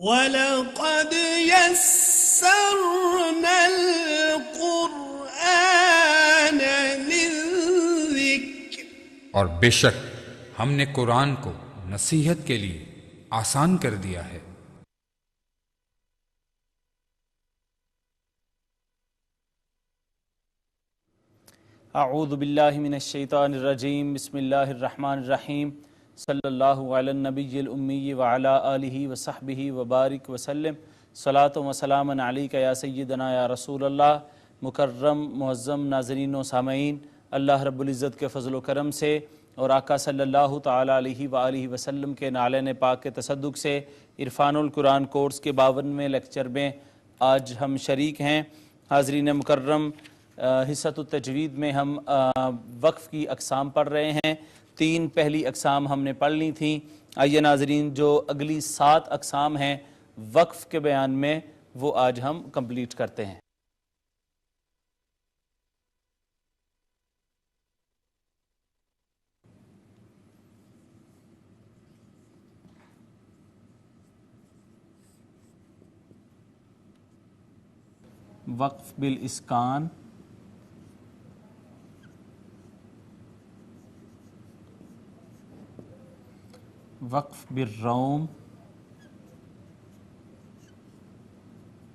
وَلَقَدْ يَسَّرْنَا الْقُرْآنَ لِلذِّكْرِ، اور بے شک ہم نے قرآن کو نصیحت کے لیے آسان کر دیا ہے۔ اعوذ باللہ من الشیطان الرجیم، بسم اللہ الرحمن الرحیم، صلی اللہ علی النبی الامی وعلی آلہ وصحبہ وبارک وسلم، صلاۃ و سلام علیک یا سیدنا یا رسول اللہ۔ مکرم معظم ناظرین و سامعین، اللہ رب العزت کے فضل و کرم سے اور آقا صلی اللہ تعالیٰ علیہ وآلہ وسلم کے نعلین پاک کے تصدق سے عرفان القرآن کورس کے 52ویں لیکچر میں آج ہم شریک ہیں۔ حاضرین مکرم، حصۃ التجوید میں ہم وقف کی اقسام پڑھ رہے ہیں۔ 3 پہلی اقسام ہم نے پڑھ لی تھیں۔ آئیے ناظرین، جو اگلی 7 اقسام ہیں وقف کے بیان میں، وہ آج ہم کمپلیٹ کرتے ہیں۔ وقف بالاسکان، وقف بالروم،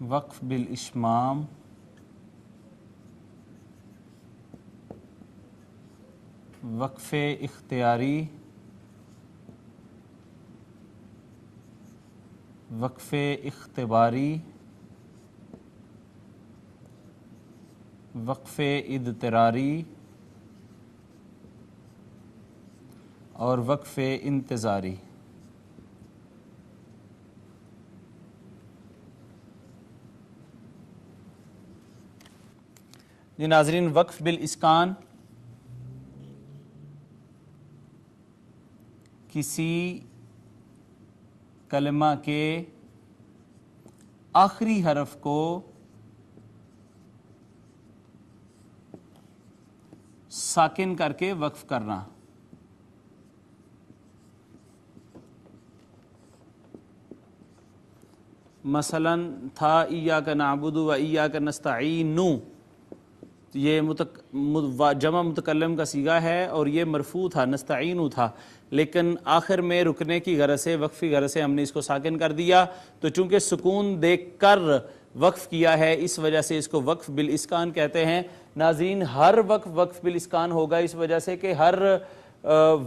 وقف بالاشمام، وقف اختیاری، وقف اختباری، وقف اضطراری اور وقف انتظاری۔ جی ناظرین، وقف بالاسکان کسی کلمہ کے آخری حرف کو ساکن کر کے وقف کرنا۔ مثلا تھا ایاک نعبد و ایاک نستعین، یہ جمع متکلم کا صیغہ ہے اور یہ مرفوع تھا، نستعین تھا، لیکن آخر میں رکنے کی غرض سے، وقفی غرض سے ہم نے اس کو ساکن کر دیا، تو چونکہ سکون دیکھ کر وقف کیا ہے اس وجہ سے اس کو وقف بالاسکان کہتے ہیں۔ ناظرین، ہر وقف وقف بالاسکان ہوگا اس وجہ سے کہ ہر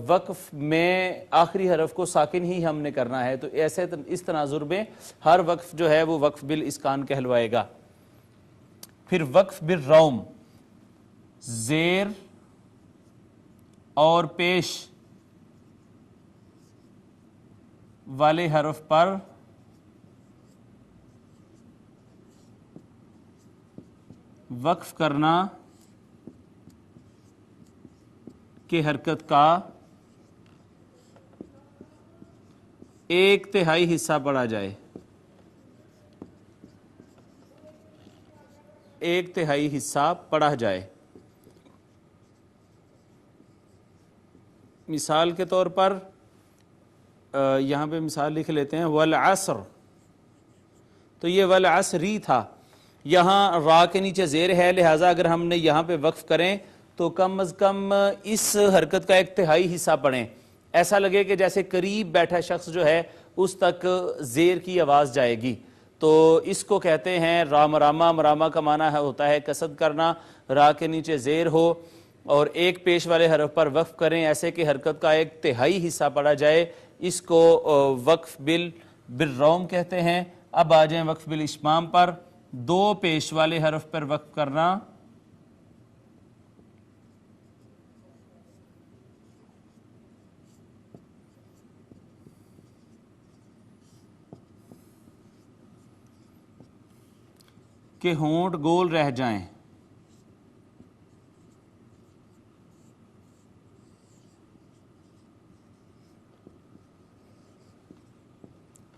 وقف میں آخری حرف کو ساکن ہی ہم نے کرنا ہے، تو ایسے اس تناظر میں ہر وقف جو ہے وہ وقف بالاسکان کہلوائے گا۔ پھر وقف بالروم، زیر اور پیش والے حرف پر وقف کرنا کہ حرکت کا 1/3 حصہ پڑھا جائے، 1/3 حصہ پڑھا جائے۔ مثال کے طور پر یہاں پہ مثال لکھ لیتے ہیں، والعصر، تو یہ والعصری تھا، یہاں را کے نیچے زیر ہے، لہٰذا اگر ہم نے یہاں پہ وقف کریں تو کم از کم اس حرکت کا 1/3 حصہ پڑھیں، ایسا لگے کہ جیسے قریب بیٹھا شخص جو ہے اس تک زیر کی آواز جائے گی، تو اس کو کہتے ہیں را مرامہ۔ مرامہ کا معنی ہوتا ہے قصد کرنا، را کے نیچے زیر ہو اور ایک پیش والے حرف پر وقف کریں ایسے کہ حرکت کا 1/3 حصہ پڑھا جائے، اس کو وقف بالروم کہتے ہیں۔ اب آ جائیں وقف بالاشمام پر، 2 پیش والے حرف پر وقف کرنا، کہ ہونٹ گول رہ جائیں،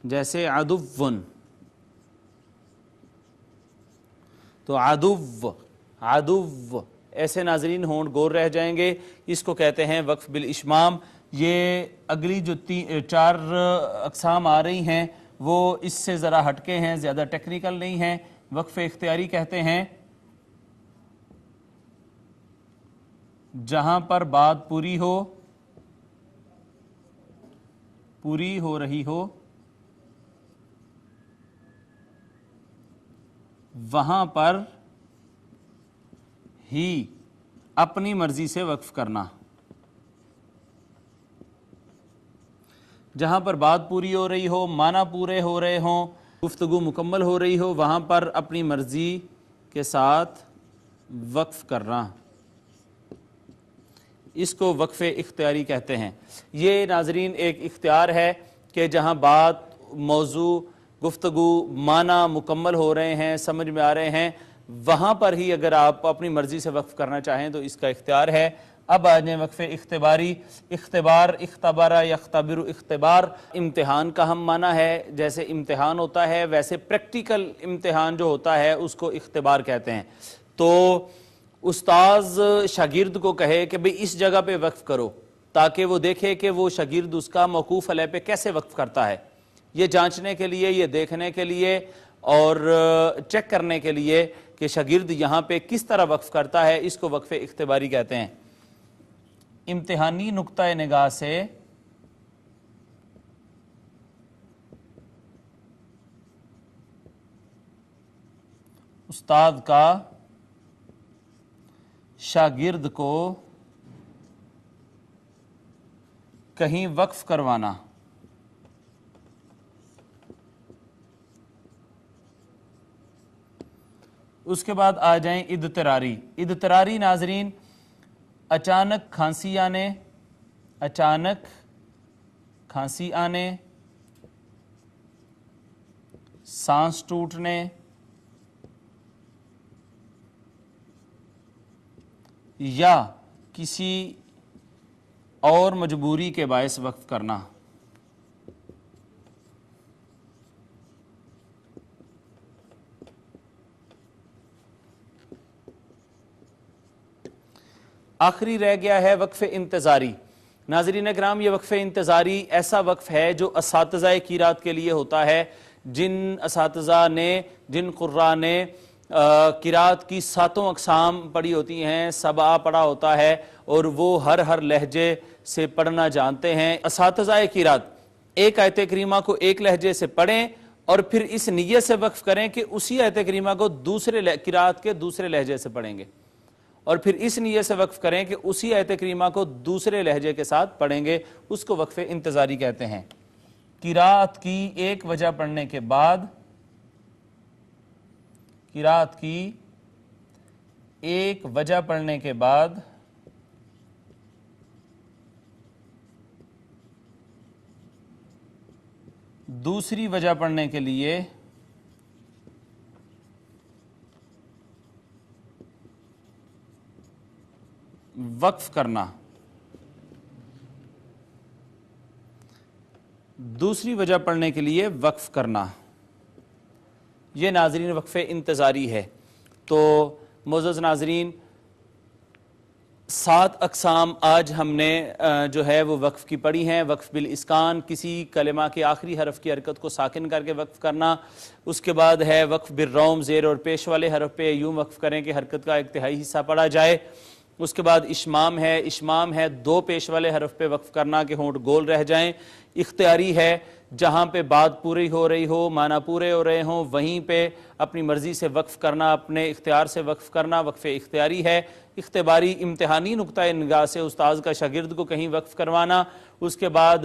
جیسے عدوٌ، تو عدو ایسے ناظرین ہونٹ گول رہ جائیں گے، اس کو کہتے ہیں وقف بالاشمام۔ یہ اگلی جو 4 اقسام آ رہی ہیں وہ اس سے ذرا ہٹکے ہیں، زیادہ ٹیکنیکل نہیں ہیں. وقف اختیاری کہتے ہیں جہاں پر بات پوری ہو رہی ہو وہاں پر ہی اپنی مرضی سے وقف کرنا. جہاں پر بات پوری ہو رہی ہو، معنی پورے ہو رہے ہوں، گفتگو مکمل ہو رہی ہو، وہاں پر اپنی مرضی کے ساتھ وقف کرنا، اس کو وقف اختیاری کہتے ہیں. یہ ناظرین ایک اختیار ہے کہ جہاں بات، موضوع، گفتگو، معنی مکمل ہو رہے ہیں، سمجھ میں آ رہے ہیں، وہاں پر ہی اگر آپ اپنی مرضی سے وقف کرنا چاہیں تو اس کا اختیار ہے. اب آ جائیں وقف اختباری. اختبار، اختبارہ، یختبر، اختبار، امتحان کا ہم معنی ہے. جیسے امتحان ہوتا ہے ویسے پریکٹیکل امتحان جو ہوتا ہے اس کو اختبار کہتے ہیں. تو استاذ شاگرد کو کہے کہ بھئی اس جگہ پہ وقف کرو، تاکہ وہ دیکھے کہ وہ شاگرد اس کا موقوف علیہ پہ کیسے وقف کرتا ہے. یہ جانچنے کے لیے، یہ دیکھنے کے لیے اور چیک کرنے کے لیے کہ شاگرد یہاں پہ کس طرح وقف کرتا ہے، اس کو وقف اختباری کہتے ہیں. امتحانی نقطہ نگاہ سے استاد کا شاگرد کو کہیں وقف کروانا. اس کے بعد آ جائیں اضطراری. اضطراری ناظرین اچانک کھانسی آنے، سانس ٹوٹنے، یا کسی اور مجبوری کے باعث وقف کرنا. آخری رہ گیا ہے وقف انتظاری. ناظرین اکرام، یہ وقف انتظاری ایسا وقف ہے جو اساتذہ قرات کے لیے ہوتا ہے. جن اساتذہ نے، جن قراء نے قرات کی 7 اقسام پڑھی ہوتی ہیں، 7 پڑھا ہوتا ہے اور وہ ہر لہجے سے پڑھنا جانتے ہیں. اساتذہ قرات ایک آیت کریمہ کو ایک لہجے سے پڑھیں اور پھر اس نیت سے وقف کریں کہ اسی آیت کریمہ کو دوسرے قرات کے دوسرے لہجے سے پڑھیں گے، اور پھر اس نیت سے وقف کریں کہ اسی آیت کریمہ کو دوسرے لہجے کے ساتھ پڑھیں گے. اس کو وقف انتظاری کہتے ہیں. قرات کی ایک وجہ پڑھنے کے بعد، قرات کی ایک وجہ پڑھنے کے بعد دوسری وجہ پڑھنے کے لیے وقف کرنا. دوسری وجہ پڑھنے کے لیے وقف کرنا، یہ ناظرین وقف انتظاری ہے. تو معزز ناظرین، 7 اقسام آج ہم نے جو ہے وہ وقف کی پڑھی ہیں. وقف بالاسکان، کسی کلمہ کے آخری حرف کی حرکت کو ساکن کر کے وقف کرنا. اس کے بعد ہے وقف بالروم، زیر اور پیش والے حرف پہ یوں وقف کریں کہ حرکت کا ایک تہائی حصہ پڑا جائے. اس کے بعد اشمام ہے 2 پیش والے حرف پہ وقف کرنا کہ ہونٹ گول رہ جائیں. اختیاری ہے جہاں پہ بات پوری ہو رہی ہو، معنی پورے ہو رہے ہوں، وہیں پہ اپنی مرضی سے وقف کرنا، اپنے اختیار سے وقف کرنا، وقف اختیاری ہے. اختباری امتحانی نقطہ نگاہ سے استاذ کا شاگرد کو کہیں وقف کروانا. اس کے بعد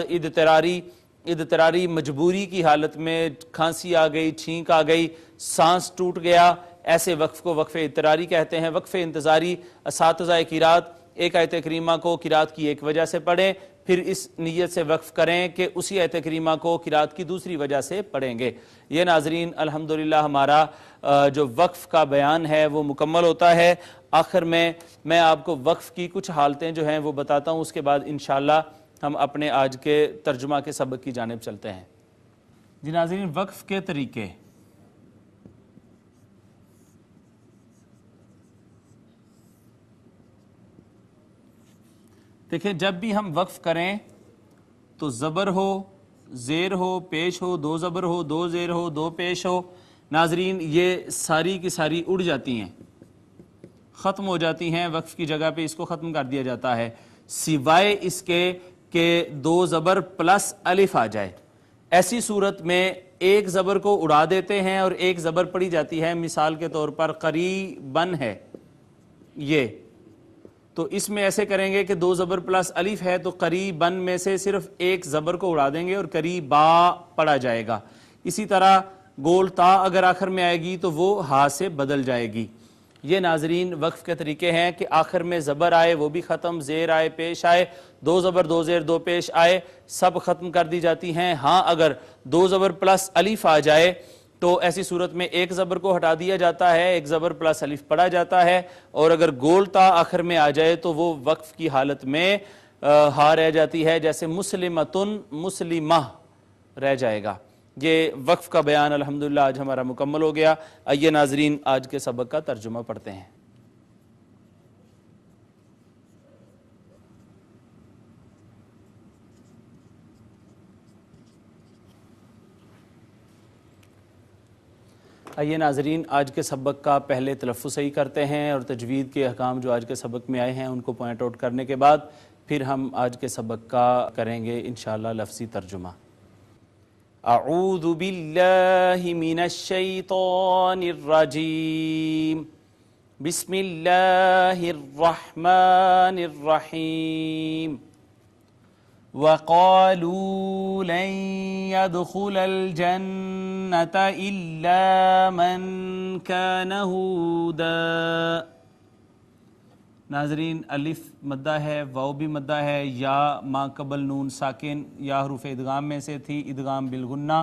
اضطراری مجبوری کی حالت میں کھانسی آ گئی، چھینک آ گئی، سانس ٹوٹ گیا، ایسے وقف کو وقف اضطراری کہتے ہیں. وقف انتظاری اساتذہ قرات ایک آیت کریمہ کو قرات کی ایک وجہ سے پڑھیں، پھر اس نیت سے وقف کریں کہ اسی آیت کریمہ کو قرات کی دوسری وجہ سے پڑھیں گے. یہ ناظرین الحمدللہ ہمارا جو وقف کا بیان ہے وہ مکمل ہوتا ہے. آخر میں آپ کو وقف کی کچھ حالتیں جو ہیں وہ بتاتا ہوں، اس کے بعد انشاءاللہ ہم اپنے آج کے ترجمہ کے سبق کی جانب چلتے ہیں. جی ناظرین، وقف کے طریقے. دیکھیں، جب بھی ہم وقف کریں تو زبر ہو، زیر ہو، پیش ہو، دو زبر ہو، دو زیر ہو، دو پیش ہو، ناظرین یہ ساری کی ساری اڑ جاتی ہیں، ختم ہو جاتی ہیں، وقف کی جگہ پہ اس کو ختم کر دیا جاتا ہے، سوائے اس کے کہ دو زبر پلس الف آ جائے۔ ایسی صورت میں ایک زبر کو اڑا دیتے ہیں اور ایک زبر پڑی جاتی ہے، مثال کے طور پر قریباً ہے یہ، تو اس میں ایسے کریں گے کہ دو زبر پلس الف ہے تو قریباً میں سے صرف ایک زبر کو اڑا دیں گے اور قریبا پڑا جائے گا۔ اسی طرح گول تا اگر آخر میں آئے گی تو وہ ہا سے بدل جائے گی۔ یہ ناظرین وقف کے طریقے ہیں کہ آخر میں زبر آئے وہ بھی ختم، زیر آئے، پیش آئے، دو زبر دو زیر دو پیش آئے، سب ختم کر دی جاتی ہیں۔ ہاں اگر دو زبر پلس الف آ جائے تو ایسی صورت میں ایک زبر کو ہٹا دیا جاتا ہے، ایک زبر پلس الف پڑھا جاتا ہے، اور اگر گول تا آخر میں آ جائے تو وہ وقف کی حالت میں ہا رہ جاتی ہے، جیسے مسلمتن مسلمہ رہ جائے گا۔ یہ وقف کا بیان الحمدللہ آج ہمارا مکمل ہو گیا۔ آئیے ناظرین آج کے سبق کا ترجمہ پڑھتے ہیں۔ آئیے ناظرین آج کے سبق کا پہلے تلفظ صحیح کرتے ہیں اور تجوید کے احکام جو آج کے سبق میں آئے ہیں ان کو پوائنٹ آؤٹ کرنے کے بعد پھر ہم آج کے سبق کا کریں گے انشاءاللہ لفظی ترجمہ۔ اعوذ باللہ من الشیطان الرجیم، بسم اللہ الرحمن الرحیم۔ وَقَالُوا لَن يَدْخُلَ الْجَنَّةَ إِلَّا مَنْ كَانَ هُودًا۔ ناظرین الف مدہ ہے، واو بھی مدہ ہے، یا ما قبل نون ساکن یا حروف ادغام میں سے تھی، ادغام بالغنہ،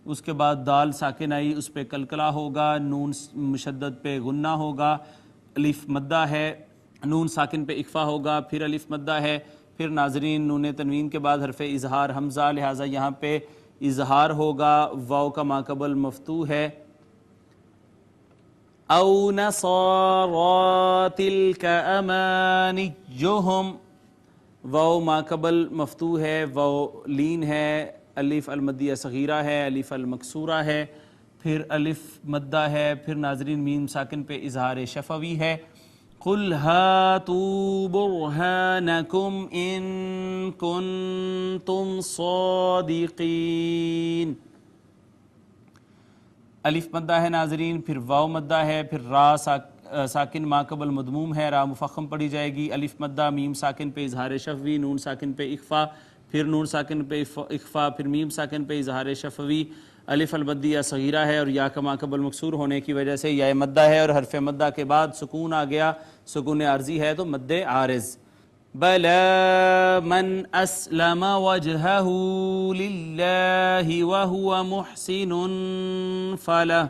اس کے بعد دال ساکن آئی، اس پہ کلکلہ ہوگا، نون مشدد پہ غنہ ہوگا، الف مدہ ہے، نون ساکن پہ اخفا ہوگا، پھر الف مدہ ہے، پھر ناظرین نون تنوین کے بعد حرف اظہار حمزہ، لہٰذا یہاں پہ اظہار ہوگا، واو کا ما قبل مفتوح ہے۔ او نصارى تلك امانيهم، واو ما قبل مفتوح ہے، واو لین ہے، الف المدیہ صغیرہ ہے، الف المکسورہ ہے، پھر الف مدہ ہے، پھر ناظرین میم ساکن پہ اظہار شفوی ہے۔ قل هاتوا برهانكم ان كنتم صادقین، الف مدہ ہے ناظرین، پھر واو مدہ ہے، پھر را ساکن ما قبل مضموم ہے، را مفخم پڑھی جائے گی، الف مدہ میم ساکن پہ اظہار شفوی، نون ساکن پہ اخفا، پھر نون ساکن پہ اخفا، پھر میم ساکن پہ اظہار شفوی، الف المدیہ صغیرہ ہے اور یا کا ما قبل مکسور ہونے کی وجہ سے یا مدہ ہے، اور حرف مدہ کے بعد سکون آ گیا، سکون عارضی ہے تو مد عارض۔ بَلَا مَنْ أَسْلَمَ وَجْهَهُ لِلَّهِ وَهُوَ مُحْسِنٌ فَلَهُ،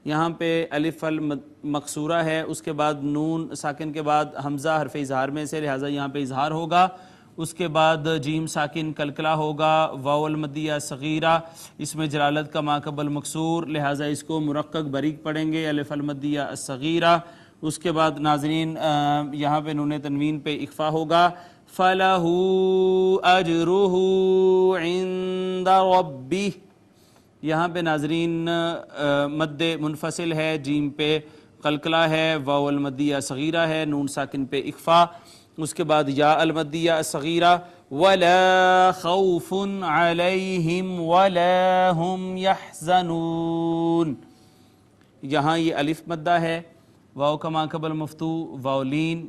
یہاں پہ الف المقصورہ ہے، اس کے بعد نون ساکن کے بعد حمزہ حرف اظہار میں سے، لہٰذا یہاں پہ اظہار ہوگا، اس کے بعد جیم ساکن کلکلہ ہوگا، واو المدیہ صغیرہ، اس میں جلالت کا ما قبل مکسور، لہٰذا اس کو مرقق بریک پڑھیں گے، الف المدیہ الصغیرہ، اس کے بعد ناظرین یہاں پہ نون تنوین پہ اخفا ہوگا، فَلَهُ أَجْرُهُ عِنْدَ رَبِّهِ، یہاں پہ ناظرین مد منفصل ہے، جیم پہ قلقلہ ہے، واو المدیہ صغیرہ ہے، نون ساکن پہ اخفا، اس کے بعد یا المدیہ صغیرہ، وَلَا خَوْفٌ عَلَيْهِمْ وَلَا هُمْ يَحْزَنُونَ، یہاں یہ الف مدہ ہے، واو کا ما قبل مفتوح، واو لین،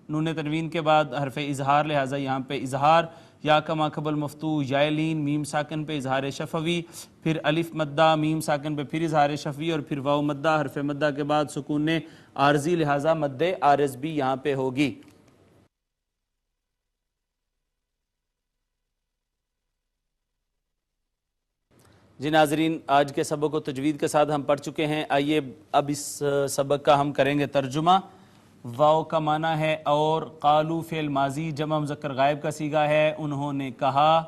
نون تنوین کے بعد حرف اظہار، لہٰذا یہاں پہ اظہار، یا کا ما قبل مفتوح، یا لین، میم ساکن پہ اظہار شفوی، پھر الف مدہ میم ساکن پہ پھر اظہار شفوی، اور پھر واو مدہ حرف مدہ کے بعد سکون عارضی، لہٰذا مد عارض بھی یہاں پہ ہوگی۔ جی ناظرین آج کے سبق کو تجوید کے ساتھ ہم پڑھ چکے ہیں، آئیے اب اس سبق کا ہم کریں گے ترجمہ۔ واو کا معنی ہے اور، قالو فعل ماضی جمع مذکر غائب کا صیغہ ہے، انہوں نے کہا،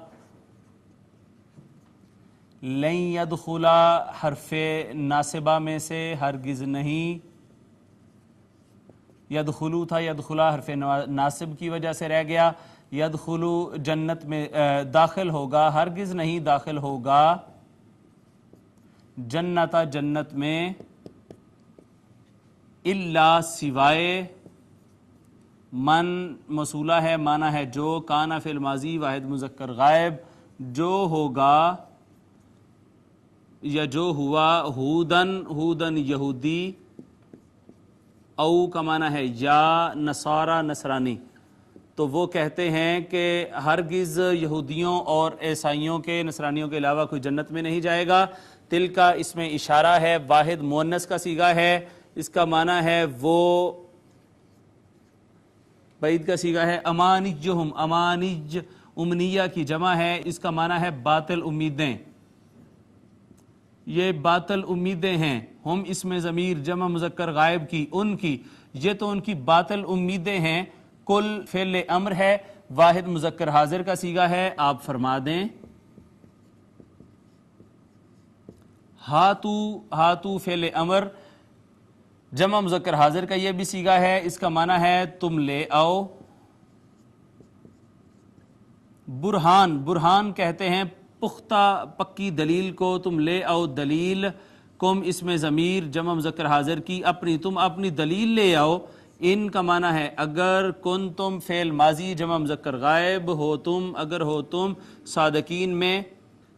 لن یدخلا حرف ناصبہ میں سے ہرگز نہیں، یدخلو تھا، یدخلا حرف ناصب کی وجہ سے رہ گیا، یدخلو جنت میں داخل ہوگا، ہرگز نہیں داخل ہوگا جنتا جنت میں، الا سوائے، من موصولہ ہے، معنی ہے جو، کانا فی الماضی واحد مذکر غائب، جو ہوگا یا جو ہوا، ہودن یہودی، او کا معنی ہے یا، نصارہ نصرانی، تو وہ کہتے ہیں کہ ہرگز یہودیوں اور عیسائیوں کے، نصرانیوں کے علاوہ کوئی جنت میں نہیں جائے گا۔ تل کا اس میں اشارہ ہے، واحد مؤنث کا صیغہ ہے، اس کا معنی ہے وہ، بعید کا صیغہ ہے، امانیہم، امانیج امنیہ کی جمع ہے، اس کا معنی ہے باطل امیدیں، یہ باطل امیدیں ہیں، ہم اس میں ضمیر جمع مذکر غائب کی، ان کی، یہ تو ان کی باطل امیدیں ہیں۔ کل فعل امر ہے، واحد مذکر حاضر کا صیغہ ہے، آپ فرما دیں ہاتو فعل امر جمع مذکر حاضر کا یہ بھی صیغہ ہے، اس کا معنی ہے تم لے آؤ۔ برہان کہتے ہیں پختہ پکی دلیل کو، تم لے آؤ دلیل، کم اس میں ضمیر جمع مذکر حاضر کی، اپنی، تم اپنی دلیل لے آؤ۔ ان کا معنی ہے اگر، کن تم فعل ماضی جمع مذکر غائب، ہو تم، اگر ہو تم،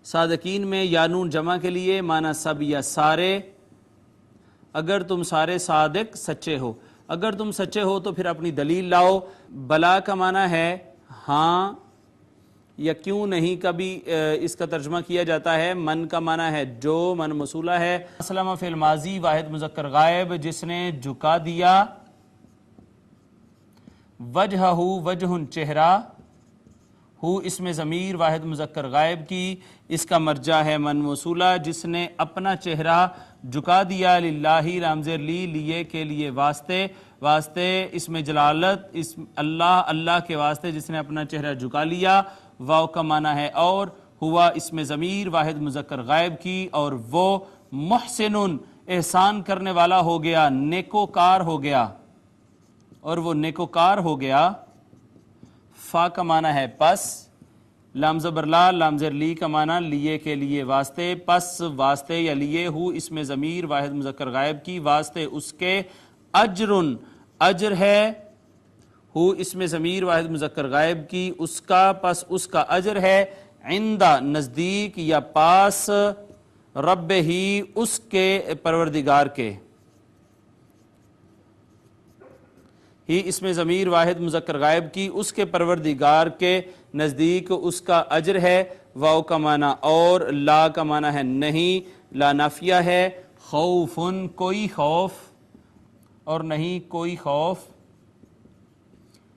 صادقین میں یا نون جمع کے لیے، معنی سب یا سارے، اگر تم سارے صادق سچے ہو، اگر تم سچے ہو تو پھر اپنی دلیل لاؤ۔ بلا کا معنی ہے ہاں یا کیوں نہیں، کبھی اس کا ترجمہ کیا جاتا ہے۔ من کا معنی ہے جو، من موصولہ ہے۔ اسلم فعل ماضی واحد مذکر غائب، جس نے جھکا دیا، وجہہ، وجہ چہرہ، ہو اس میں ضمیر واحد مذکر غائب کی، اس کا مرجع ہے من موصولہ، جس نے اپنا چہرہ جھکا دیا، للہ لام زیر لی، لیے کے لیے، واسطے اس میں جلالت، اس اللہ کے واسطے جس نے اپنا چہرہ جھکا لیا۔ واو کا معنی ہے اور، ہوا اس میں ضمیر واحد مذکر غائب کی، اور وہ محسن احسان کرنے والا ہو گیا، نیکوکار ہو گیا، اور وہ نیکوکار ہو گیا۔ فا کا معنی ہے پس، لام زبر لا، لام زر لی کا معنی لیے کے لیے، واسطے، پس واسطے یا لیے، ہو اس میں ضمیر واحد مذکر غائب کی، واسطے اس کے، اجرن اجر ہے، ہو اس میں ضمیر واحد مذکر غائب کی، اس کا، پس اس کا اجر ہے، عندہ نزدیک یا پاس، رب ہی اس کے پروردگار کے، ہی اس میں ضمیر واحد مذکر غائب کی، اس کے پروردگار کے نزدیک اس کا اجر ہے۔ واو کا معنی اور، لا کا معنی ہے نہیں، لا نافیہ ہے۔ خوفن کوئی خوف، اور نہیں کوئی خوف۔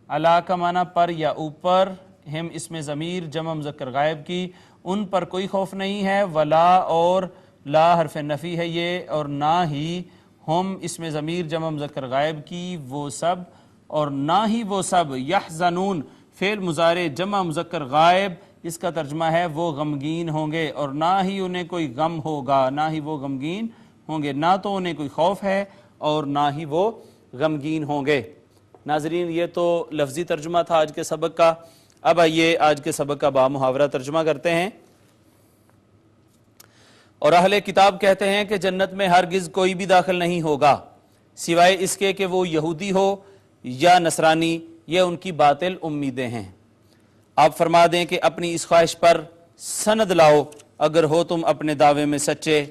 علا کا معنی پر یا اوپر، ہم اس میں ضمیر جمع مذکر غائب کی، ان پر کوئی خوف نہیں ہے۔ ولا اور، لا حرف نفی ہے یہ، اور نہ ہی، ہم اس میں ضمیر جمع مذکر غائب کی، وہ سب، اور نہ ہی وہ سب، یحزنون فعل مضارع جمع مذکر غائب، اس کا ترجمہ ہے وہ غمگین ہوں گے، اور نہ ہی انہیں کوئی غم ہوگا، نہ ہی وہ غمگین ہوں گے، نہ تو انہیں کوئی خوف ہے اور نہ ہی وہ غمگین ہوں گے۔ ناظرین یہ تو لفظی ترجمہ تھا آج کے سبق کا، اب آئیے آج کے سبق کا بامحاورہ ترجمہ کرتے ہیں۔ اور اہل کتاب کہتے ہیں کہ جنت میں ہرگز کوئی بھی داخل نہیں ہوگا سوائے اس کے کہ وہ یہودی ہو یا نصرانی، یہ ان کی باطل امیدیں ہیں۔ آپ فرما دیں کہ اپنی اس خواہش پر سند لاؤ اگر ہو تم اپنے دعوے میں سچے،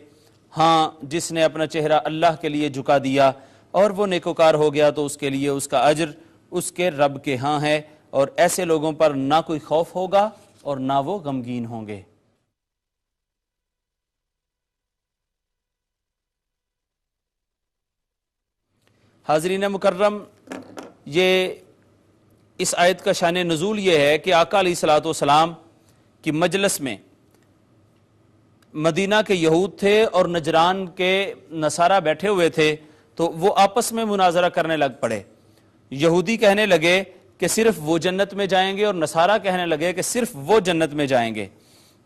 ہاں جس نے اپنا چہرہ اللہ کے لیے جھکا دیا اور وہ نیکوکار ہو گیا تو اس کے لیے اس کا اجر اس کے رب کے ہاں ہے، اور ایسے لوگوں پر نہ کوئی خوف ہوگا اور نہ وہ غمگین ہوں گے۔ حاضرین مکرم، یہ اس آیت کا شان نزول یہ ہے کہ آقا علیہ الصلوۃ والسلام کی مجلس میں مدینہ کے یہود تھے اور نجران کے نصارہ بیٹھے ہوئے تھے، تو وہ آپس میں مناظرہ کرنے لگ پڑے۔ یہودی کہنے لگے کہ صرف وہ جنت میں جائیں گے، اور نصارہ کہنے لگے کہ صرف وہ جنت میں جائیں گے۔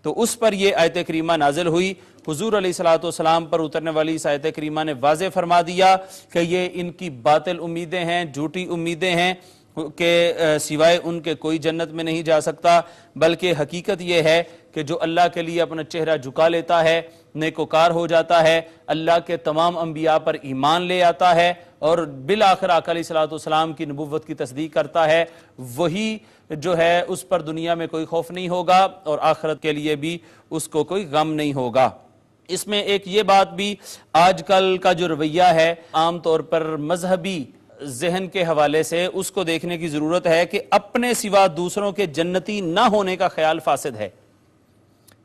تو اس پر یہ آیت کریمہ نازل ہوئی۔ حضور علیہ الصلوۃ والسلام پر اترنے والی اس آیت کریمہ نے واضح فرما دیا کہ یہ ان کی باطل امیدیں ہیں، جھوٹی امیدیں ہیں، کہ سوائے ان کے کوئی جنت میں نہیں جا سکتا، بلکہ حقیقت یہ ہے کہ جو اللہ کے لیے اپنا چہرہ جھکا لیتا ہے، نیکوکار ہو جاتا ہے، اللہ کے تمام انبیاء پر ایمان لے آتا ہے اور بالآخر آقا علیہ الصلوۃ والسلام کی نبوت کی تصدیق کرتا ہے، وہی جو ہے اس پر دنیا میں کوئی خوف نہیں ہوگا اور آخرت کے لیے بھی اس کو کوئی غم نہیں ہوگا۔ اس میں ایک یہ بات بھی، آج کل کا جو رویہ ہے عام طور پر مذہبی ذہن کے حوالے سے، اس کو دیکھنے کی ضرورت ہے کہ اپنے سوا دوسروں کے جنتی نہ ہونے کا خیال فاسد ہے۔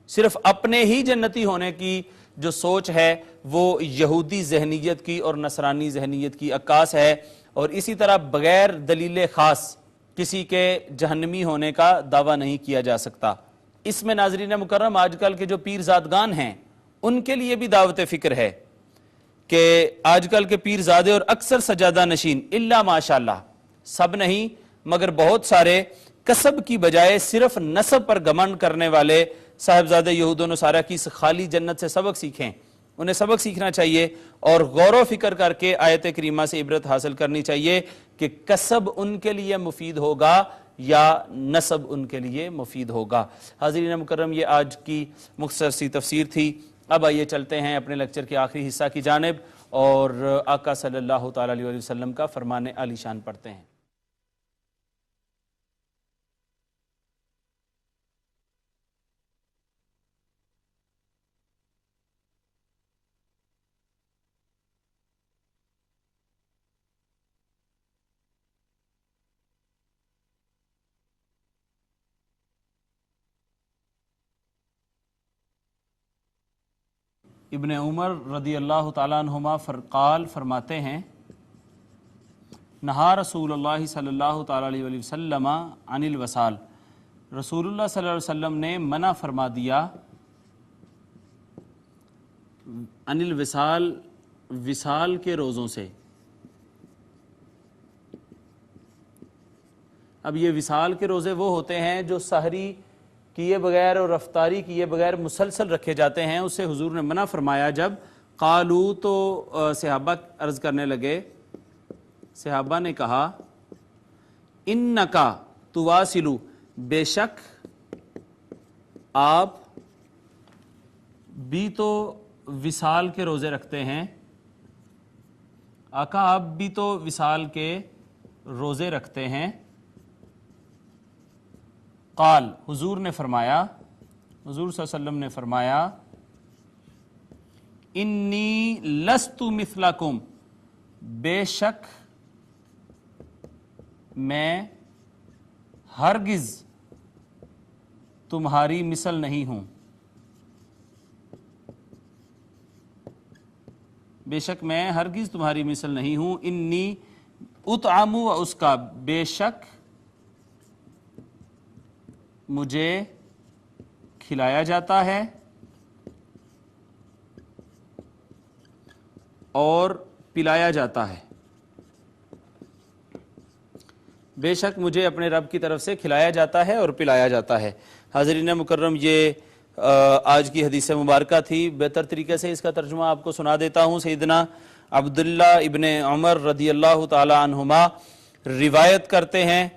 صرف اپنے ہی جنتی ہونے کی جو سوچ ہے وہ یہودی ذہنیت کی اور نصرانی ذہنیت کی عکاس ہے، اور اسی طرح بغیر دلیل خاص کسی کے جہنمی ہونے کا دعویٰ نہیں کیا جا سکتا۔ اس میں ناظرین مکرم آج کل کے جو پیر زادگان ہیں ان کے لیے بھی دعوت فکر ہے کہ آج کل کے پیر زادے اور اکثر سجادہ نشین الا ماشاءاللہ، سب نہیں مگر بہت سارے، کسب کی بجائے صرف نسب پر گمنڈ کرنے والے صاحبزادہ یہود و نصارہ کی اس خالی جنت سے سبق سیکھیں۔ انہیں سبق سیکھنا چاہیے اور غور و فکر کر کے آیت کریمہ سے عبرت حاصل کرنی چاہیے کہ کسب ان کے لیے مفید ہوگا یا نسب ان کے لیے مفید ہوگا۔ حاضرین مکرم، یہ آج کی مختصر سی تفسیر تھی۔ اب آئیے چلتے ہیں اپنے لیکچر کے آخری حصہ کی جانب اور آقا صلی اللہ تعالی علیہ وسلم کا فرمان عالی شان پڑھتے ہیں۔ ابن عمر رضی اللہ تعالیٰ عنہما فرماتے ہیں، نہا رسول اللہ صلی اللہ تعالیٰ علیہ وسلم عن الوصال، رسول اللہ صلی اللہ علیہ وسلم نے منع فرما دیا عن الوصال، وصال کے روزوں سے۔ اب یہ وصال کے روزے وہ ہوتے ہیں جو سحری کیے بغیر اور افطاری کیے بغیر مسلسل رکھے جاتے ہیں، اسے حضور نے منع فرمایا۔ جب قالو تو صحابہ عرض کرنے لگے، صحابہ نے کہا انکا تواصلو، بے شک آپ بھی تو وصال کے روزے رکھتے ہیں، آقا آپ بھی تو وصال کے روزے رکھتے ہیں۔ قال، حضور نے فرمایا، حضور صلی اللہ علیہ وسلم نے فرمایا، انی لست مثلکم، بے شک میں ہرگز تمہاری مثل نہیں ہوں، بے شک میں ہرگز تمہاری مثل نہیں ہوں۔ انی اطعم، و اس کا بے شک مجھے کھلایا جاتا ہے اور پلایا جاتا ہے، بے شک مجھے اپنے رب کی طرف سے کھلایا جاتا ہے اور پلایا جاتا ہے۔ حاضرین مکرم، یہ آج کی حدیث مبارکہ تھی۔ بہتر طریقے سے اس کا ترجمہ آپ کو سنا دیتا ہوں۔ سیدنا عبداللہ ابن عمر رضی اللہ تعالی عنہما روایت کرتے ہیں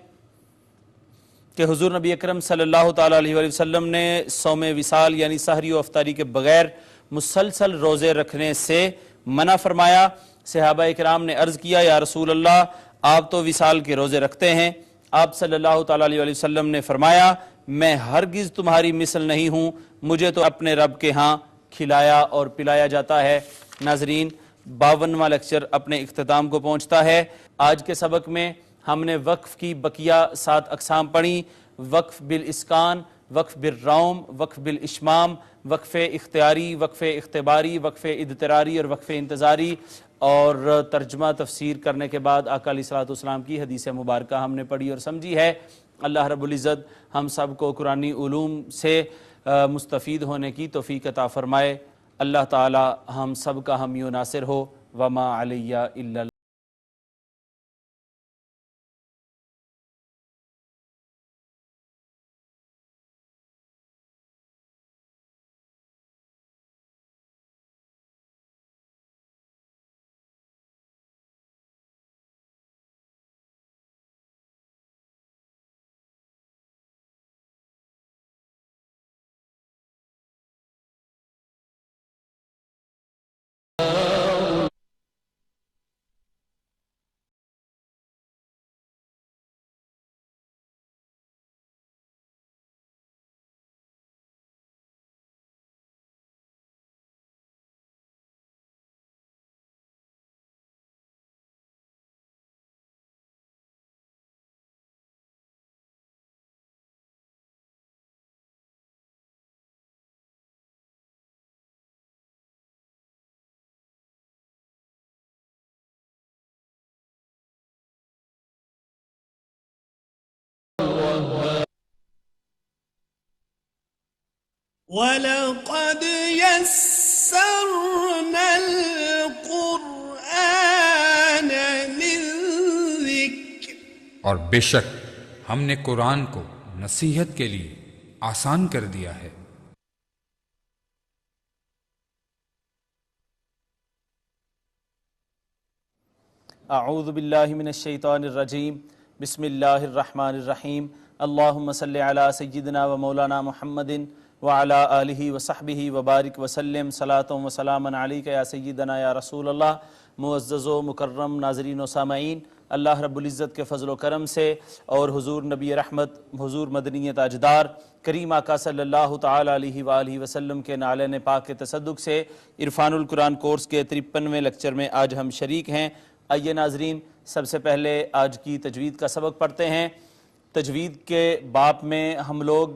کہ حضور نبی اکرم صلی اللہ تعالی علیہ وسلم نے صوم وصال یعنی سحری و افطاری کے بغیر مسلسل روزے رکھنے سے منع فرمایا۔ صحابہ اکرام نے عرض کیا، یا رسول اللہ، آپ تو وصال کے روزے رکھتے ہیں۔ آپ صلی اللہ تعالی علیہ وسلم نے فرمایا، میں ہرگز تمہاری مثل نہیں ہوں، مجھے تو اپنے رب کے ہاں کھلایا اور پلایا جاتا ہے۔ ناظرین، 52واں لیکچر اپنے اختتام کو پہنچتا ہے۔ آج کے سبق میں ہم نے وقف کی بقیہ 7 اقسام پڑھی: وقف بالاسکان، وقف بالروم، وقف بالاشمام، وقف اختیاری، وقف اختباری، وقف اضطراری اور وقف انتظاری، اور ترجمہ تفسیر کرنے کے بعد آقا علیہ الصلوۃ والسلام کی حدیث مبارکہ ہم نے پڑھی اور سمجھی ہے۔ اللہ رب العزت ہم سب کو قرآنی علوم سے مستفید ہونے کی توفیق عطا فرمائے۔ اللہ تعالی ہم سب کا حامی و ناصر ہو۔ وما علیہ الا وَلَقَدْ يَسَّرْنَا الْقُرْآنَ لِلذِّكْرِ اور بے شک ہم نے قرآن کو نصیحت کے لیے آسان کر دیا ہے۔ اعوذ باللہ من الشیطان الرجیم، بسم اللہ الرحمن الرحیم، اللہم صلی علی سیدنا و مولانا محمد وعلی آلہ وصحبہ وبارک وسلم، صلاۃ و سلاما علیک یا سیدنا یا رسول اللہ۔ معزز و مکرم ناظرین و سامعین، اللہ رب العزت کے فضل و کرم سے اور حضور نبی رحمت، حضور مدنی تاجدار کریم آقا صلی اللہ تعالی علیہ وآلہ وسلم کے نعلین پاک کے تصدق سے عرفان القرآن کورس کے 53ویں لیکچر میں آج ہم شریک ہیں۔ آئیے ناظرین، سب سے پہلے آج کی تجوید کا سبق پڑھتے ہیں۔ تجوید کے باب میں ہم لوگ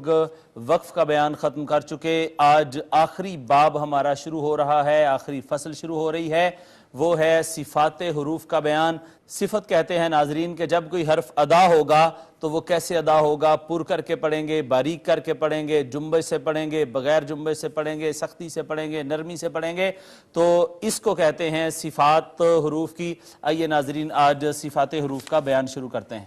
وقف کا بیان ختم کر چکے، آج آخری باب ہمارا شروع ہو رہا ہے، آخری فصل شروع ہو رہی ہے، وہ ہے صفات حروف کا بیان۔ صفت کہتے ہیں ناظرین کہ جب کوئی حرف ادا ہوگا تو وہ کیسے ادا ہوگا، پر کر کے پڑھیں گے، باریک کر کے پڑھیں گے، جنبے سے پڑھیں گے، بغیر جنبے سے پڑھیں گے، سختی سے پڑھیں گے، نرمی سے پڑھیں گے، تو اس کو کہتے ہیں صفات حروف کی۔ آئیے ناظرین آج صفات حروف کا بیان شروع کرتے ہیں۔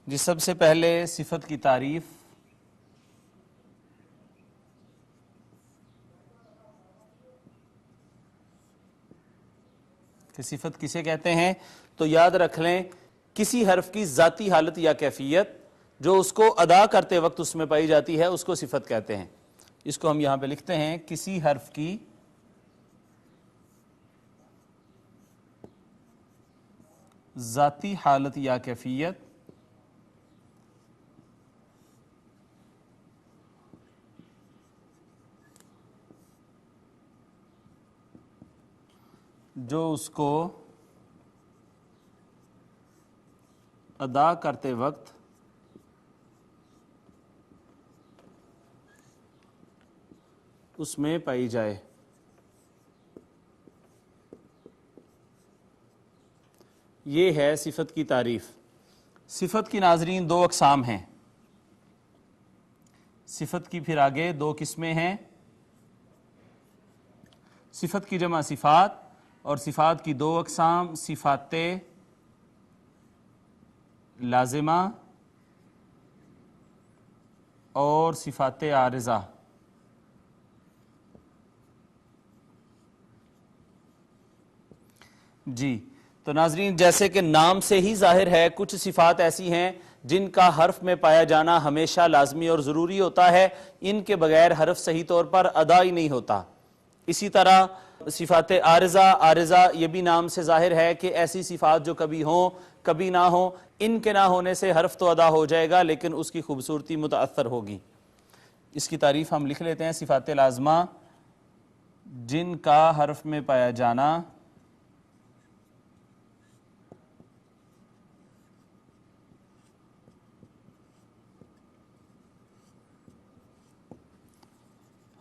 جی، سب سے پہلے صفت کی تعریف۔ کہ صفت کسے کہتے ہیں؟ تو یاد رکھ لیں، کسی حرف کی ذاتی حالت یا کیفیت جو اس کو ادا کرتے وقت اس میں پائی جاتی ہے اس کو صفت کہتے ہیں۔ اس کو ہم یہاں پہ لکھتے ہیں، کسی حرف کی ذاتی حالت یا کیفیت جو اس کو ادا کرتے وقت اس میں پائی جائے، یہ ہے صفت کی تعریف۔ صفت کی ناظرین دو اقسام ہیں۔ صفت کی پھر آگے دو قسمیں ہیں، صفت کی جمع صفات، اور صفات کی دو اقسام، صفات لازمہ اور صفات عارضہ۔ جی تو ناظرین، جیسے کہ نام سے ہی ظاہر ہے، کچھ صفات ایسی ہیں جن کا حرف میں پایا جانا ہمیشہ لازمی اور ضروری ہوتا ہے، ان کے بغیر حرف صحیح طور پر ادا ہی نہیں ہوتا۔ اسی طرح صفات عارضہ یہ بھی نام سے ظاہر ہے کہ ایسی صفات جو کبھی ہوں کبھی نہ ہوں، ان کے نہ ہونے سے حرف تو ادا ہو جائے گا لیکن اس کی خوبصورتی متاثر ہوگی۔ اس کی تعریف ہم لکھ لیتے ہیں، صفات لازمہ جن کا حرف میں پایا جانا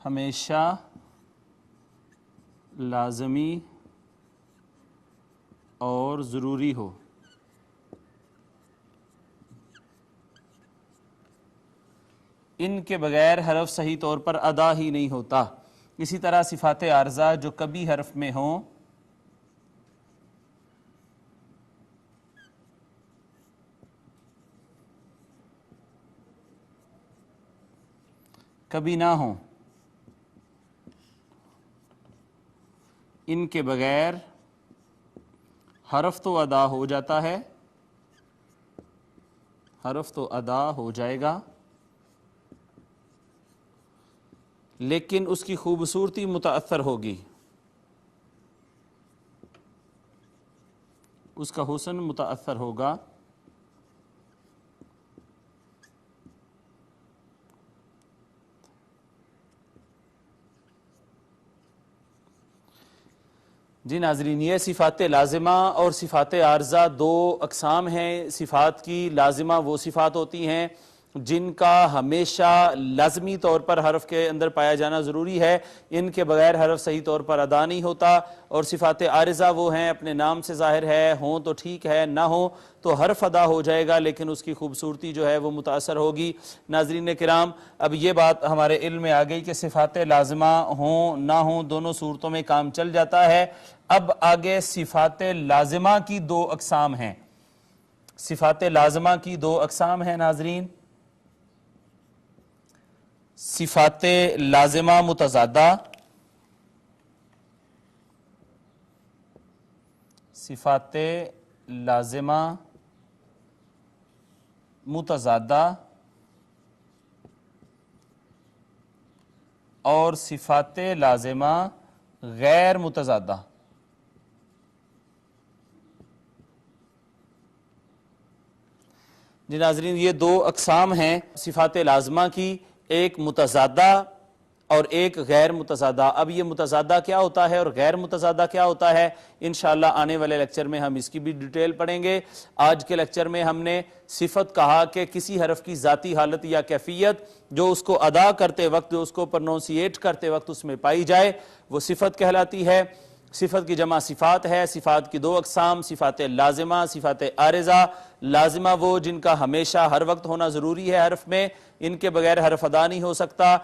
ہمیشہ لازمی اور ضروری ہو۔ ان کے بغیر حرف صحیح طور پر ادا ہی نہیں ہوتا۔ اسی طرح صفات عارضہ جو کبھی حرف میں ہوں کبھی نہ ہوں، ان کے بغیر حرف تو ادا ہو جاتا ہے، حرف تو ادا ہو جائے گا لیکن اس کی خوبصورتی متاثر ہوگی، اس کا حسن متاثر ہوگا۔ جی ناظرین، یہ صفات لازمہ اور صفات عارضہ دو اقسام ہیں۔ صفات کی لازمہ وہ صفات ہوتی ہیں جن کا ہمیشہ لازمی طور پر حرف کے اندر پایا جانا ضروری ہے، ان کے بغیر حرف صحیح طور پر ادا نہیں ہوتا۔ اور صفات عارضہ وہ ہیں اپنے نام سے ظاہر ہے، ہوں تو ٹھیک ہے، نہ ہوں تو حرف ادا ہو جائے گا لیکن اس کی خوبصورتی جو ہے وہ متاثر ہوگی۔ ناظرین کرام، اب یہ بات ہمارے علم میں آ گئی کہ صفات لازمہ ہوں نہ ہوں دونوں صورتوں میں کام چل جاتا ہے۔ اب آگے صفات لازمہ کی دو اقسام ہیں۔ صفات لازمہ کی دو اقسام ہیں ناظرین، صفات لازمہ متضادہ، صفات لازمہ متضادہ اور صفات لازمہ غیر متضادہ۔ جی ناظرین، یہ دو اقسام ہیں صفات لازمہ کی، ایک متضادہ اور ایک غیر متضادہ۔ اب یہ متضادہ کیا ہوتا ہے اور غیر متضادہ کیا ہوتا ہے، انشاءاللہ آنے والے لیکچر میں ہم اس کی بھی ڈیٹیل پڑھیں گے۔ آج کے لیکچر میں ہم نے صفت کہا کہ کسی حرف کی ذاتی حالت یا کیفیت جو اس کو ادا کرتے وقت، جو اس کو پروننسیٹ کرتے وقت اس میں پائی جائے، وہ صفت کہلاتی ہے۔ صفت کی جمع صفات ہے۔ صفات کی دو اقسام، صفات لازمہ، صفات عارضہ۔ لازمہ وہ جن کا ہمیشہ ہر وقت ہونا ضروری ہے حرف میں، ان کے بغیر حرف ادا نہیں ہو سکتا۔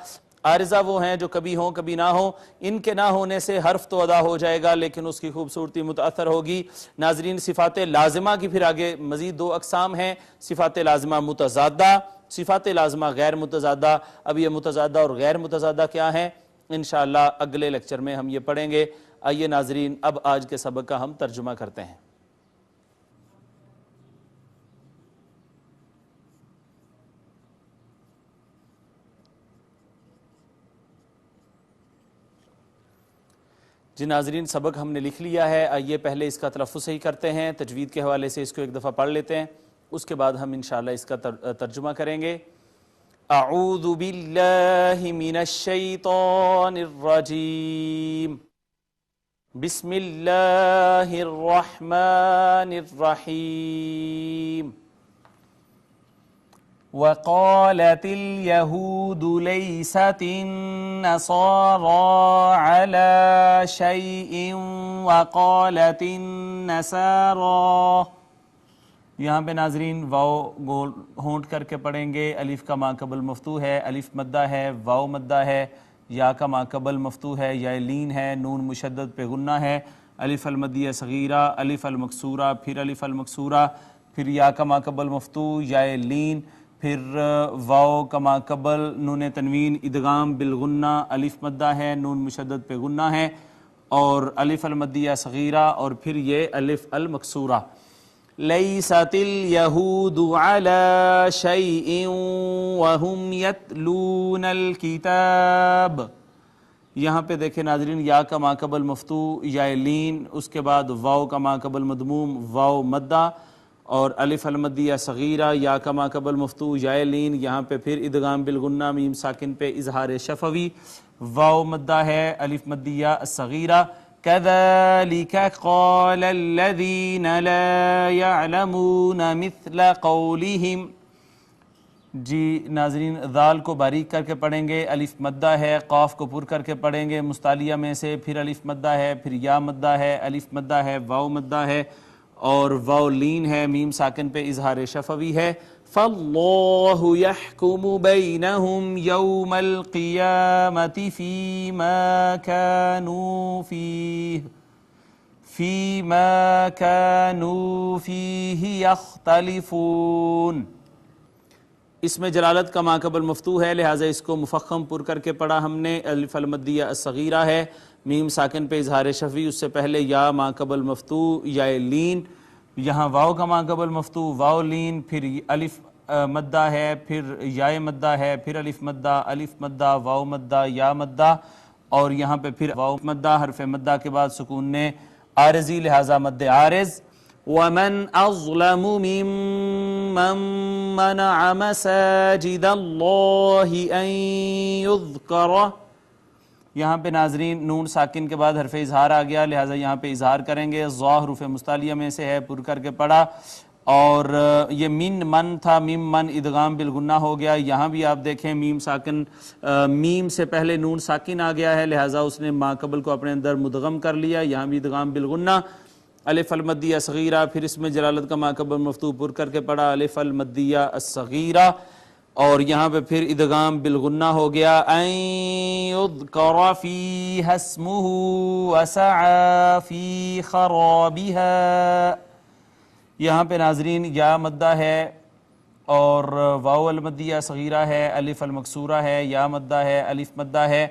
عارضہ وہ ہیں جو کبھی ہوں کبھی نہ ہوں، ان کے نہ ہونے سے حرف تو ادا ہو جائے گا لیکن اس کی خوبصورتی متاثر ہوگی۔ ناظرین، صفات لازمہ کی پھر آگے مزید دو اقسام ہیں، صفات لازمہ متضادہ، صفات لازمہ غیر متضادہ۔ اب یہ متضادہ اور غیر متضادہ کیا ہیں، انشاءاللہ اگلے لیکچر میں ہم یہ پڑھیں گے۔ آئیے ناظرین، اب آج کے سبق کا ہم ترجمہ کرتے ہیں۔ جی ناظرین، سبق ہم نے لکھ لیا ہے، آئیے پہلے اس کا تلفظ صحیح کرتے ہیں، تجوید کے حوالے سے اس کو ایک دفعہ پڑھ لیتے ہیں، اس کے بعد ہم انشاءاللہ اس کا ترجمہ کریں گے۔ اعوذ باللہ من الشیطان الرجیم، بسم اللہ الرحمن الرحیم۔ وقالت اليهود ليست النصارى على شيء وقالت النصارى، یہاں پہ ناظرین واو گول ہونٹ کر کے پڑھیں گے۔ الف کا ما قبل مفتوح ہے، الف مدہ ہے، واو مدہ ہے، یا کا ما قبل مفتوح ہے، یا لین ہے، نون مشدد پہ غنہ ہے، الف المدیہ صغیرہ، الف المکسورہ، پھر الف المکسورہ، پھر یا کا ما قبل مفتوح، یا لین، پھر واو کا ما قبل نون تنوین ادغام بالغنہ، الف مدہ ہے، نون مشدد پہ غنہ ہے، اور الف المدیہ صغیرہ، اور پھر یہ الف المکسورہ۔ لیست الیہود علی شیء وہم یتلون الکتاب، یہاں پہ دیکھیں ناظرین، یا کا ما قبل مفتوح، یا لین، اس کے بعد واو کا ما قبل مضموم، واو مدہ، اور الف المدیہ صغیرہ، یا کا ما قبل مفتوح، یا لین، یہاں پہ پھر ادغام بالغنہ، میم ساکن پہ اظہار شفوی، واو مدہ ہے، الف مدیہ صغیرہ۔ كذلك قال الذين لا يعلمون مثل قولهم، جی ناظرین ذال کو باریک کر کے پڑھیں گے، الف مدہ ہے، قاف کو پر کر کے پڑھیں گے مستعلیہ میں سے، پھر الف مدہ ہے، پھر یا مدہ ہے، الف مدہ ہے، واو مدہ ہے، اور واو لین ہے، میم ساکن پہ اظہار شفوی ہے۔ فاللہ یحکم بینہم یوم القیامت فیما کانوا فیہ یختلفون، اس میں جلالت کا ما قبل مفتوح ہے، لہٰذا اس کو مفخم پر کر کے پڑھا ہم نے، الف المدیہ الصغیرہ ہے، میم ساکن پہ اظہار شفوی، اس سے پہلے یا ما قبل مفتوح، یا لین، یہاں واو کا ما قبل مفتوح، واو لین، پھر الف مدہ ہے، پھر یا مدہ ہے، پھر الف مدہ، واو مدہ، یا مدہ، اور یہاں پہ پھر واو مدہ، حرف مدہ کے بعد سکون نے عارضی، لہٰذا مد عارض۔ ومن اظلم ممن منع مساجد اللہ ان یذکر، یہاں پہ ناظرین نون ساکن کے بعد حرف اظہار آ گیا، لہٰذا یہاں پہ اظہار کریں گے۔ ضا حروف مستعلیہ میں سے ہے، پر کر کے پڑھا، اور یہ من من تھا، میم من ادغام بالغنہ ہو گیا۔ یہاں بھی آپ دیکھیں میم ساکن، میم سے پہلے نون ساکن آ گیا ہے، لہٰذا اس نے ما قبل کو اپنے اندر مدغم کر لیا، یہاں بھی ادغام بالغنہ۔ الف المدیہ الصغیرہ، پھر اس میں جلالت کا ما قبل مفتوح پر کر کے پڑھا، الف المدیہ الصغیرہ، اور یہاں پہ پھر ادغام بالغنہ ہو گیا۔ ان یذکر فیہا اسمہ وسعی فی خرابہا، یہاں پہ ناظرین یا مدہ ہے اور واو المدیہ صغیرہ ہے، الف المکسورہ ہے، یا مدہ ہے، الف مدہ ہے۔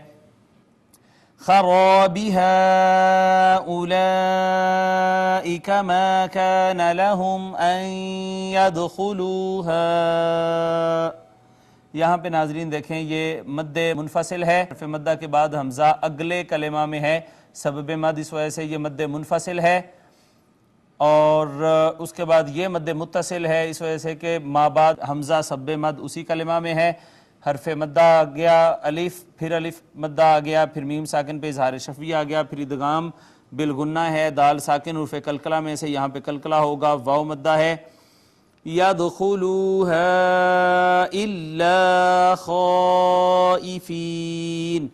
خرابها أولئك ما كان لهم أن يدخلوها، یہاں پہ ناظرین دیکھیں یہ مد منفصل ہے، حرف مدہ کے بعد حمزہ اگلے کلمہ میں ہے، سبب مد اس وجہ سے یہ مد منفصل ہے، اور اس کے بعد یہ مد متصل ہے اس وجہ سے کہ ما بعد حمزہ سبب مد اسی کلمہ میں ہے۔ حرف مدہ آ گیا الف، پھر الف مدہ آ گیا، پھر میم ساکن پہ اظہار شفوی آ گیا، پھر ادغام بالغنہ ہے، دال ساکن حروف قلقلہ میں سے یہاں پہ قلقلہ ہوگا، واو مدہ ہے۔ يَدْخُلُوهَا إِلَّا خَائِفِينَ،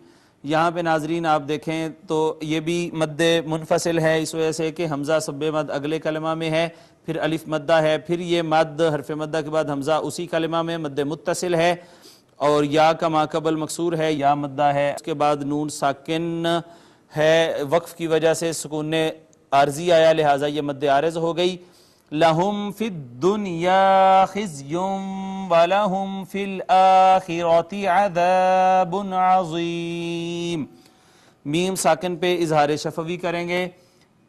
یہاں پہ ناظرین آپ دیکھیں تو یہ بھی مد منفصل ہے اس وجہ سے کہ حمزہ سب مد اگلے کلمہ میں ہے، پھر الف مدہ ہے، پھر یہ مد حرف مدہ کے بعد حمزہ اسی کلمہ میں مد متصل ہے، اور یا کا ما قبل مکسور ہے، یا مدہ ہے، اس کے بعد نون ساکن ہے، وقف کی وجہ سے سکون عارضی آیا لہٰذا یہ مد عارض ہو گئی۔ لَهُمْ فِي الدُّنْيَا خِزْيٌ وَلَهُمْ فِي الْآخِرَةِ عَذَابٌ عَظِيمٌ، میم ساکن پہ اظہار شفوی کریں گے،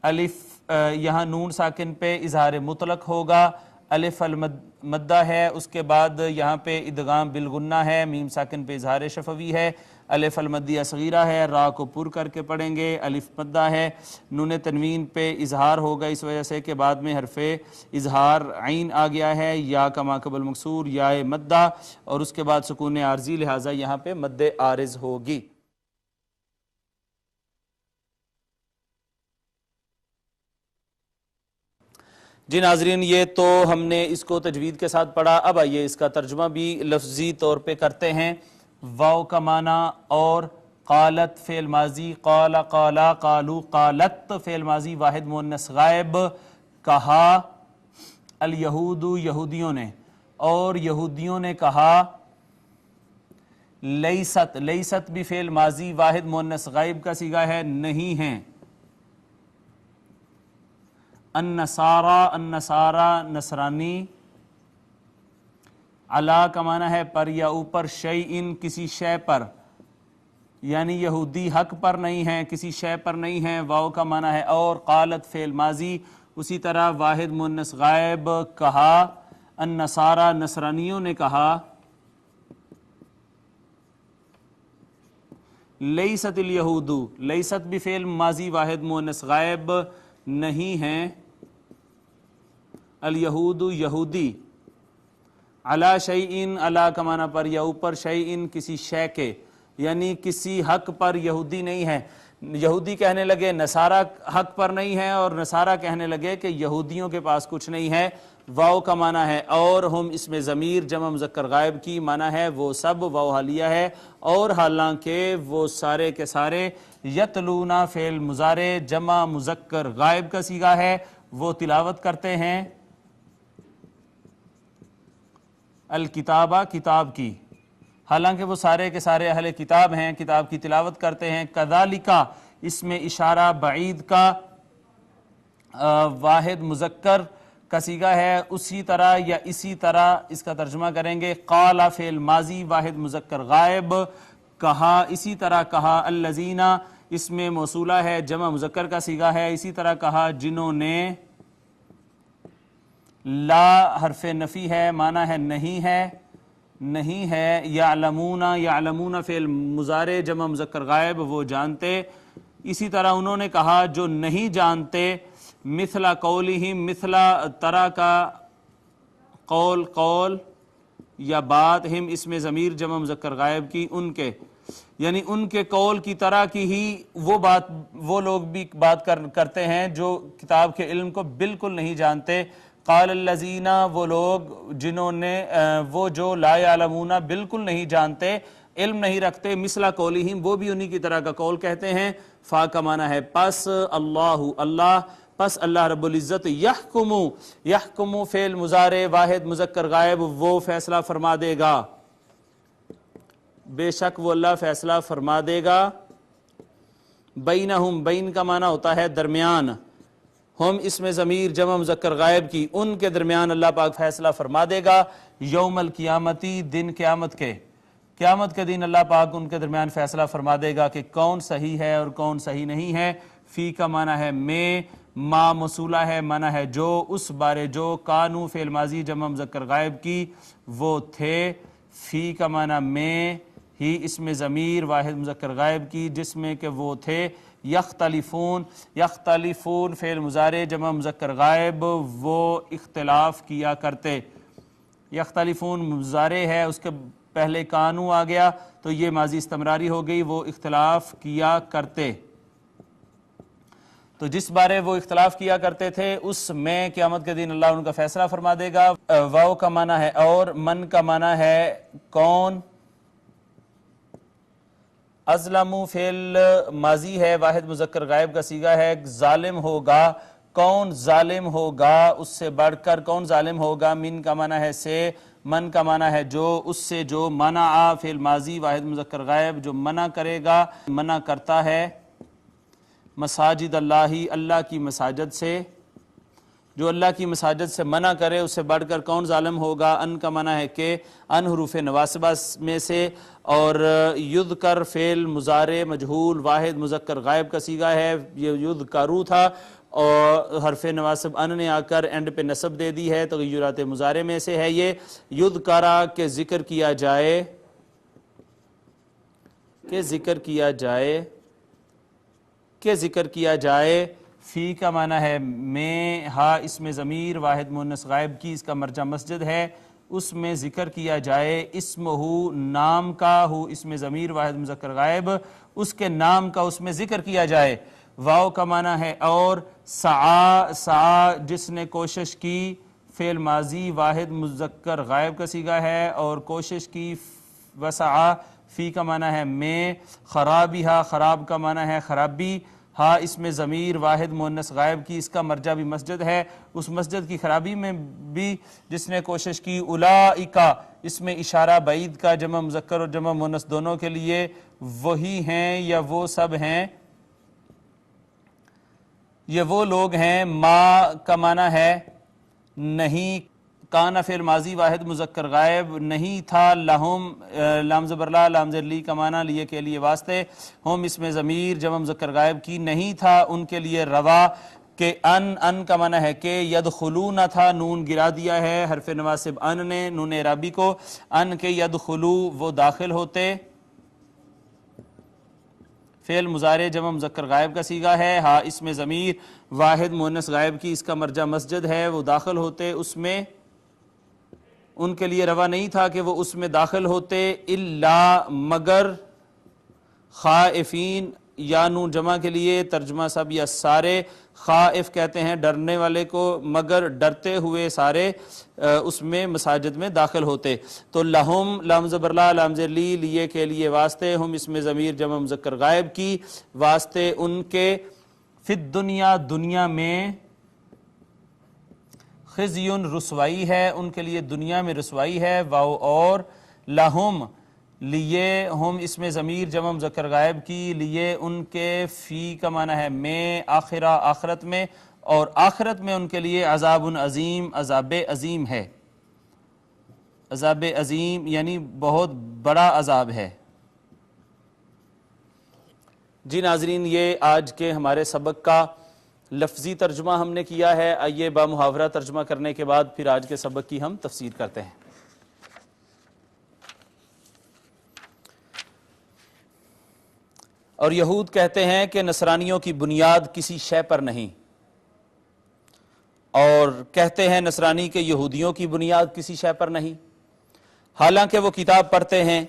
الف یہاں نون ساکن پہ اظہار مطلق ہوگا، الف المدہ ہے، اس کے بعد یہاں پہ ادغام بالغنہ ہے، میم ساکن پہ اظہار شفوی ہے، الف المدیہ صغیرہ ہے، را کو پر کر کے پڑھیں گے، الف مدہ ہے، نون تنوین پہ اظہار ہوگا اس وجہ سے کہ بعد میں حرف اظہار عین آ گیا ہے، یا کا ما قبل مکسور، یا مدہ، اور اس کے بعد سکون عارضی لہٰذا یہاں پہ مد عارض ہوگی۔ جی ناظرین یہ تو ہم نے اس کو تجوید کے ساتھ پڑھا، اب آئیے اس کا ترجمہ بھی لفظی طور پہ کرتے ہیں۔ واو کا معنی اور قالت فعل ماضی، قال قالا قالو قالت فعل ماضی واحد مؤنث غائب، کہا الیہود یہودیوں نے، اور یہودیوں نے کہا لیست، لیست بھی فعل ماضی واحد مؤنث غائب کا صیغہ ہے، نہیں ہیں۔ النصارى، النصارى نصرانی، علی کا معنی ہے پر یا اوپر، شیئن کسی شے پر، یعنی یہودی حق پر نہیں ہیں، کسی شے پر نہیں ہیں، واو کا معنی ہے اور، قالت فعل ماضی اسی طرح واحد مؤنث غائب، کہا النصارى نصرانیوں نے کہا، لیست الیہود، لیست بھی فعل ماضی واحد مؤنث غائب، نہیں ہیں، الیہود یہودی، علی شیئن، علی کا معنی پر یا اوپر، شیئن کسی شے کے، یعنی کسی حق پر یہودی نہیں ہے۔ یہودی کہنے لگے نصارہ حق پر نہیں ہے، اور نصارہ کہنے لگے کہ یہودیوں کے پاس کچھ نہیں ہے، واو کا معنی ہے اور، ہم اس میں ضمیر جمع مذکر غائب کی معنی ہے وہ سب، واو حالیہ ہے، اور حالانکہ وہ سارے کے سارے، یتلونا فعل مضارع جمع مذکر غائب کا صیغہ ہے، وہ تلاوت کرتے ہیں الکتابہ کتاب کی، حالانکہ وہ سارے کے سارے اہل کتاب ہیں، کتاب کی تلاوت کرتے ہیں۔ کذالکا اس میں اشارہ بعید کا واحد مذکر کا صیغہ ہے، اسی طرح یا اسی طرح اس کا ترجمہ کریں گے، قال فعل ماضی واحد مذکر غائب، کہا اسی طرح کہا، الذین اس میں موصولہ ہے جمع مذکر کا صیغہ ہے، اسی طرح کہا جنہوں نے، لا حرف نفی ہے، معنی ہے نہیں ہے، نہیں ہے، یعلمون، یعلمون فعل مضارع جمع مذکر غائب وہ جانتے، اسی طرح انہوں نے کہا جو نہیں جانتے، مثل قولہم، مثل طرح کا قول، قول یا بات، ہم اس میں ضمیر جمع مذکر غائب کی، ان کے، یعنی ان کے قول کی طرح کی ہی وہ لوگ بھی بات کرتے ہیں جو کتاب کے علم کو بالکل نہیں جانتے. قال الذین، وہ لوگ جنہوں نے وہ جو لا یعلمون بالکل نہیں جانتے، علم نہیں رکھتے، مثل قولہم، وہ بھی انہی کی طرح کا قول کہتے ہیں. فا کا معنی ہے پس، اللہ، پس اللہ رب العزت یحکمو فعل مضارع واحد مذکر غائب، وہ فیصلہ فرما دے گا، بے شک وہ اللہ فیصلہ فرما دے گا. بینہم، بین کا معنی ہوتا ہے درمیان، ہم اس میں ضمیر جمع مذکر غائب کی، ان کے درمیان اللہ پاک فیصلہ فرما دے گا. یوم القیامتی، دن قیامت کے دن اللہ پاک ان کے درمیان فیصلہ فرما دے گا کہ کون صحیح ہے اور کون صحیح نہیں ہے. فی کا معنی ہے میں، ما موصولہ ہے، معنی ہے جو، اس بارے جو، کانو فعل ماضی جمع مذکر غائب کی، وہ تھے. فی کا معنی میں، ہی اس میں ضمیر واحد مذکر غائب کی جس میں کہ وہ تھے. یختلفون فعل مضارع جمع مذکر غائب، وہ اختلاف کیا کرتے. یختلفون مضارع ہے، اس کے پہلے کانو آ گیا تو یہ ماضی استمراری ہو گئی، وہ اختلاف کیا کرتے. تو جس بارے وہ اختلاف کیا کرتے تھے اس میں قیامت کے دن اللہ ان کا فیصلہ فرما دے گا. واو کا معنی ہے اور، من کا معنی ہے کون. ازلمو فعل ماضی ہے واحد مذکر غائب کا صیغہ ہے، ظالم ہوگا، کون ظالم ہوگا، اس سے بڑھ کر کون ظالم ہوگا. من کا معنی ہے سے، من کا معنی ہے جو، اس سے جو. منع فعل ماضی واحد مذکر غائب، جو منع کرے گا، منع کرتا ہے. مساجد اللہ، اللہ کی مساجد سے، جو اللہ کی مساجد سے منع کرے اس سے بڑھ کر کون ظالم ہوگا. ان کا معنی ہے کہ، ان حروف نواسبہ میں سے. اور یذکر فعل مضارع مجہول واحد مذکر غائب کا صیغہ ہے، یہ یذکرو تھا اور حرف نواسب ان نے آ کر اینڈ پہ نصب دے دی ہے، تغیرات مضارع میں سے ہے یہ. یذکرہ کہ ذکر کیا جائے، کہ ذکر کیا جائے، کہ ذکر کیا جائے. فی کا معنی ہے میں، ہا اس میں ضمیر واحد مؤنث غائب کی، اس کا مرجع مسجد ہے، اس میں ذکر کیا جائے. اسم ہو، نام کا، ہو اس میں ضمیر واحد مذکر غائب، اس کے نام کا اس میں ذکر کیا جائے. واو کا معنی ہے اور. سعا جس نے کوشش کی، فعل ماضی واحد مذکر غائب کا صیغہ ہے اور کوشش کی. وسعا فی کا معنی ہے میں. خرابیہا، خراب کا معنی ہے خرابی، ہاں اس میں ضمیر واحد مؤنث غائب کی، اس کا مرجع بھی مسجد ہے، اس مسجد کی خرابی میں بھی جس نے کوشش کی. اولئکا اس میں اشارہ بعید کا، جمع مذکر اور جمع مؤنث دونوں کے لیے، وہی ہیں یا وہ سب ہیں، یہ وہ لوگ ہیں. ما کا معنی ہے نہیں. کانا فعل ماضی واحد مذکر غائب، نہیں تھا. لہم لام زبر لا لام زیر لی کا معنی لیے کے لیے واسطے. ہم اس میں ضمیر جمع مذکر غائب کی، نہیں تھا ان کے لیے روا. کہ ان کا معنی ہے کہ. یدخلون تھا، نون گرا دیا ہے حرف نواسب ان نے، نون اعرابی کو. ان کے یدخلو وہ داخل ہوتے، فعل مضارع جمع مذکر غائب کا صیغہ ہے. ہاں اس میں ضمیر واحد مؤنث غائب کی، اس کا مرجع مسجد ہے، وہ داخل ہوتے اس میں. ان کے لیے روا نہیں تھا کہ وہ اس میں داخل ہوتے. الا مگر. خائفین یا نون جمع کے لیے ترجمہ سب یا سارے. خائف کہتے ہیں ڈرنے والے کو، مگر ڈرتے ہوئے سارے اس میں مساجد میں داخل ہوتے. تو لہم لام زبر لا لام زیر لی لیے کے لیے واسطے. ہم اس میں ضمیر جمع مذکر غائب کی، واسطے ان کے. فی الدنیا دنیا میں. خزیون رسوائی ہے، ان کے لیے دنیا میں رسوائی ہے. واو اور. لہم لیے، ہم اس میں ضمیر جمع مذکر غائب کی، لیے ان کے. فی کا معنی ہے میں، آخرہ آخرت میں، اور آخرت میں ان کے لیے عذاب عظیم، عذاب عظیم ہے. عذاب عظیم یعنی بہت بڑا عذاب ہے. جی ناظرین، یہ آج کے ہمارے سبق کا لفظی ترجمہ ہم نے کیا ہے. آئیے با محاورہ ترجمہ کرنے کے بعد پھر آج کے سبق کی ہم تفسیر کرتے ہیں. اور یہود کہتے ہیں کہ نصرانیوں کی بنیاد کسی شے پر نہیں، اور کہتے ہیں نصرانی کے یہودیوں کی بنیاد کسی شے پر نہیں، حالانکہ وہ کتاب پڑھتے ہیں.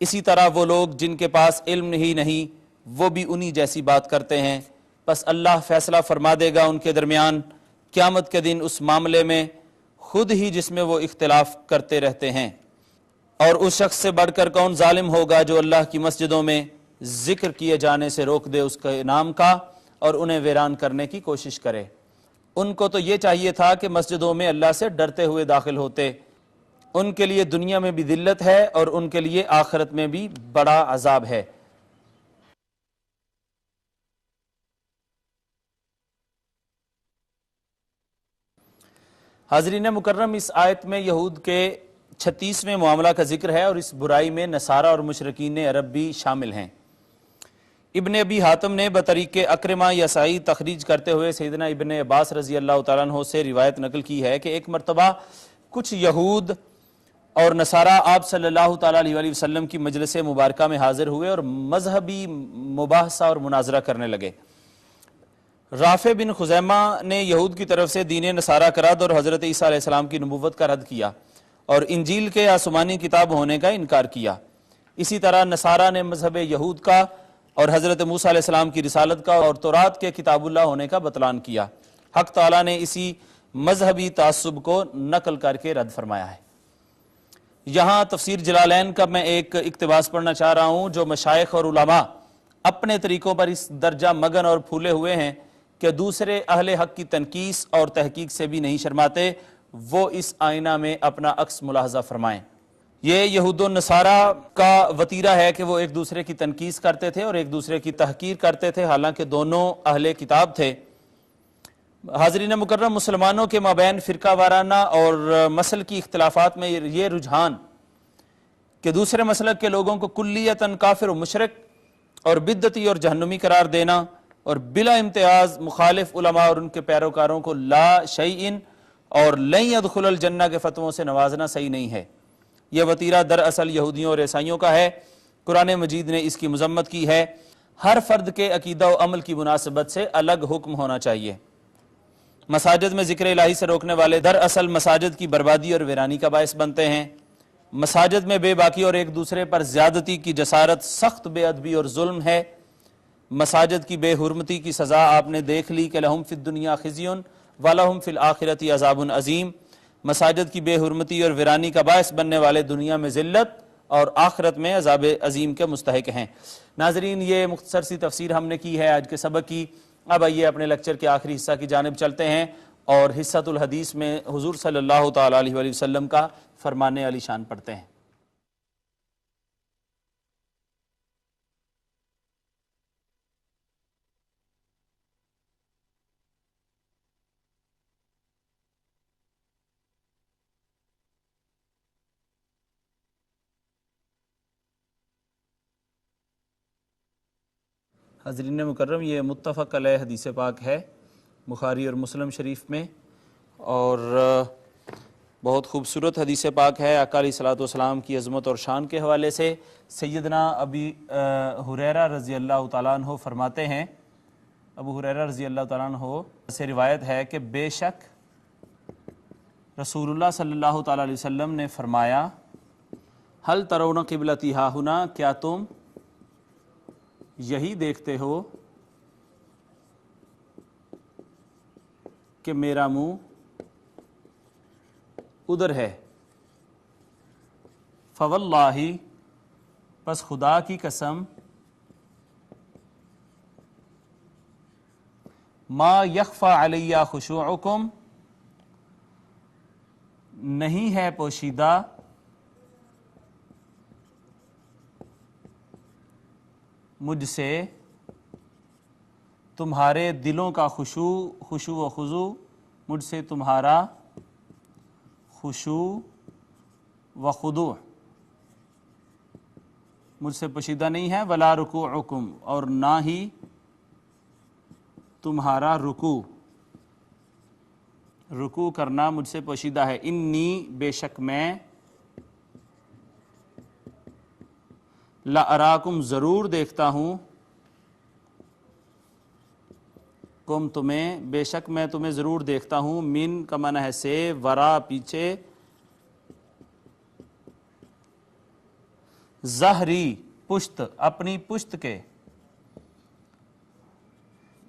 اسی طرح وہ لوگ جن کے پاس علم ہی نہیں وہ بھی انہی جیسی بات کرتے ہیں، پس اللہ فیصلہ فرما دے گا ان کے درمیان قیامت کے دن اس معاملے میں خود ہی جس میں وہ اختلاف کرتے رہتے ہیں۔ اور اس شخص سے بڑھ کر کون ظالم ہوگا جو اللہ کی مسجدوں میں ذکر کیے جانے سے روک دے اس کے نام کا اور انہیں ویران کرنے کی کوشش کرے۔ ان کو تو یہ چاہیے تھا کہ مسجدوں میں اللہ سے ڈرتے ہوئے داخل ہوتے، ان کے لیے دنیا میں بھی ذلت ہے اور ان کے لیے آخرت میں بھی بڑا عذاب ہے۔ حاضرین مکرم، اس آیت میں یہود کے 36ویں معاملہ کا ذکر ہے اور اس برائی میں نصارہ اور مشرکین عرب بھی شامل ہیں۔ ابن ابی حاتم نے بطریق اکرمہ یا سعید تخریج کرتے ہوئے سیدنا ابن عباس رضی اللہ تعالیٰ عنہ سے روایت نقل کی ہے کہ ایک مرتبہ کچھ یہود اور نصارہ آپ صلی اللہ تعالیٰ علیہ وسلم کی مجلس مبارکہ میں حاضر ہوئے اور مذہبی مباحثہ اور مناظرہ کرنے لگے۔ رافع بن خزیمہ نے یہود کی طرف سے دین نصارہ کا رد اور حضرت عیسیٰ علیہ السلام کی نبوت کا رد کیا اور انجیل کے آسمانی کتاب ہونے کا انکار کیا۔ اسی طرح نصارہ نے مذہب یہود کا اور حضرت موسیٰ علیہ السلام کی رسالت کا اور تورات کے کتاب اللہ ہونے کا بطلان کیا۔ حق تعالیٰ نے اسی مذہبی تعصب کو نقل کر کے رد فرمایا ہے۔ یہاں تفسیر جلالین کا میں ایک اقتباس پڑھنا چاہ رہا ہوں جو مشائخ اور علماء اپنے طریقوں پر اس درجہ مگن اور پھولے ہوئے ہیں کہ دوسرے اہل حق کی تنقیص اور تحقیق سے بھی نہیں شرماتے، وہ اس آئینہ میں اپنا عکس ملاحظہ فرمائیں۔ یہ یہود و نصارہ کا وتیرہ ہے کہ وہ ایک دوسرے کی تنقیص کرتے تھے اور ایک دوسرے کی تحقیر کرتے تھے، حالانکہ دونوں اہل کتاب تھے۔ حاضرین مکرم، مسلمانوں کے مابین فرقہ وارانہ اور مسل کی اختلافات میں یہ رجحان کہ دوسرے مسلک کے لوگوں کو کلیتاً کافر و مشرک اور بدعتی اور جہنمی قرار دینا اور بلا امتیاز مخالف علماء اور ان کے پیروکاروں کو لا شیئن اور لن يدخل الجنہ کے فتووں سے نوازنا صحیح نہیں ہے۔ یہ وتیرہ دراصل یہودیوں اور عیسائیوں کا ہے۔ قرآن مجید نے اس کی مذمت کی ہے۔ ہر فرد کے عقیدہ و عمل کی مناسبت سے الگ حکم ہونا چاہیے۔ مساجد میں ذکر الہی سے روکنے والے دراصل مساجد کی بربادی اور ویرانی کا باعث بنتے ہیں۔ مساجد میں بے باکی اور ایک دوسرے پر زیادتی کی جسارت سخت بے ادبی اور ظلم ہے۔ مساجد کی بے حرمتی کی سزا آپ نے دیکھ لی کہ لہم فی الدنیا خزی ولہم فی الآخرۃ عذاب عظیم۔ مساجد کی بے حرمتی اور ویرانی کا باعث بننے والے دنیا میں ذلت اور آخرت میں عذاب عظیم کے مستحق ہیں۔ ناظرین، یہ مختصر سی تفسیر ہم نے کی ہے آج کے سبق کی۔ اب آئیے اپنے لیکچر کے آخری حصہ کی جانب چلتے ہیں اور حصۃ الحدیث میں حضور صلی اللہ تعالیٰ علیہ وسلم کا فرمان علی شان پڑھتے ہیں۔ حضرین مکرم، یہ متفق علیہ حدیث پاک ہے بخاری اور مسلم شریف میں، اور بہت خوبصورت حدیث پاک ہے۔ آقا علیہ الصلوۃ والسلام کی عظمت اور شان کے حوالے سے سیدنا ابی ہریرہ رضی اللہ تعالیٰ عنہ فرماتے ہیں، ابو ہریرہ رضی اللہ تعالیٰ عنہ سے روایت ہے کہ بے شک رسول اللہ صلی اللہ تعالیٰ علیہ وسلم نے فرمایا، ہل ترون قبلتی ہاہنا، کیا تم یہی دیکھتے ہو کہ میرا منہ ادھر ہے؟ فواللہ، پس خدا کی قسم، ما یخفی علی خشوعکم، نہیں ہے پوشیدہ مجھ سے تمہارے دلوں کا خشوع و خضوع، مجھ سے تمہارا خشوع و خضوع مجھ سے پوشیدہ نہیں ہے۔ ولا رکوعکم، اور نہ ہی تمہارا رکوع کرنا مجھ سے پوشیدہ ہے۔ انی، بے شک میں، لَأَرَاكُمْ، ضرور دیکھتا ہوں، کم تمہیں، بے شک میں تمہیں ضرور دیکھتا ہوں، من کا معنی ہے سے، ورا پیچھے، ظہری پشت، اپنی پشت کے،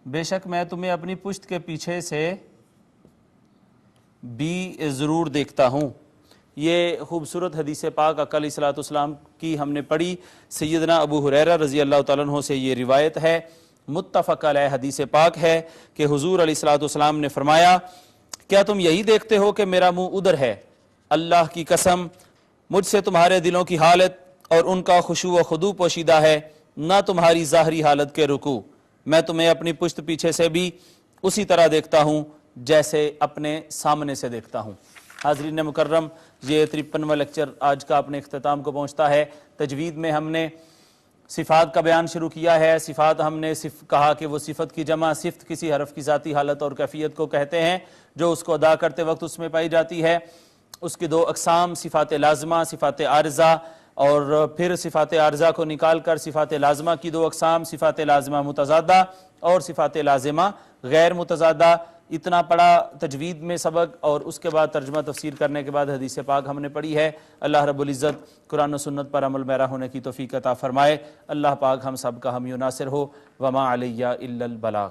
بے شک میں تمہیں اپنی پشت کے پیچھے سے بھی ضرور دیکھتا ہوں۔ یہ خوبصورت حدیث پاک آقا علیہ الصلوۃ والسلام کی ہم نے پڑھی۔ سیدنا ابو ہریرہ رضی اللہ تعالیٰ عنہ سے یہ روایت ہے، متفق علیہ حدیث پاک ہے کہ حضور علیہ الصلوۃ والسلام نے فرمایا، کیا تم یہی دیکھتے ہو کہ میرا منہ ادھر ہے؟ اللہ کی قسم مجھ سے تمہارے دلوں کی حالت اور ان کا خشوع و خضوع پوشیدہ ہے، نہ تمہاری ظاہری حالت کے رکوع۔ میں تمہیں اپنی پشت پیچھے سے بھی اسی طرح دیکھتا ہوں جیسے اپنے سامنے سے دیکھتا ہوں۔ حاضرین مکرم، یہ 53واں لیکچر آج کا اپنے اختتام کو پہنچتا ہے۔ تجوید میں ہم نے صفات کا بیان شروع کیا ہے۔ صفات ہم نے کہا کہ وہ صفت کی جمع صفت کسی حرف کی ذاتی حالت اور کیفیت کو کہتے ہیں جو اس کو ادا کرتے وقت اس میں پائی جاتی ہے۔ اس کی دو اقسام، صفات لازمہ، صفات عارضہ، اور پھر صفات عارضہ کو نکال کر صفات لازمہ کی دو اقسام، صفات لازمہ متضادہ اور صفات لازمہ غیر متضادہ۔ اتنا پڑا تجوید میں سبق، اور اس کے بعد ترجمہ تفسیر کرنے کے بعد حدیث پاک ہم نے پڑھی ہے۔ اللہ رب العزت قرآن و سنت پر عمل پیرا ہونے کی توفیق عطا فرمائے۔ اللہ پاک ہم سب کا حامی و ناصر ہو۔ وما علیہ الا البلاغ۔